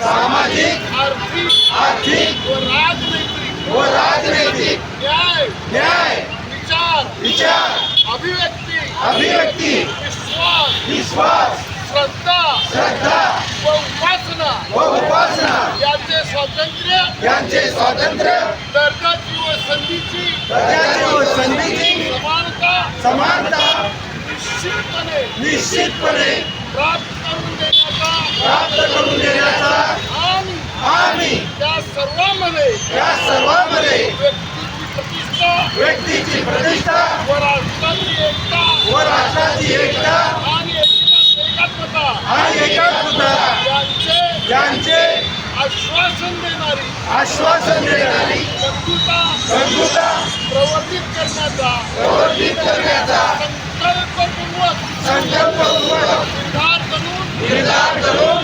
सामाजिक आर्थिक व राजनैतिक न्याय विचार अभिव्यक्ती विश्वास श्रद्धा व उपासना यांचे स्वातंत्र्य दर्जाची व संधीची समानता निश्चितपणे प्राप्त करून देण्याचा आणि त्या सर्वांमध्ये व्यक्तीची प्रतिष्ठा व राष्ट्राची एकता आणि एकात्मता यांचे आश्वासन देणारी बंधुता प्रवर्तित करण्याचा संकल्पपूर्वक निर्धार करून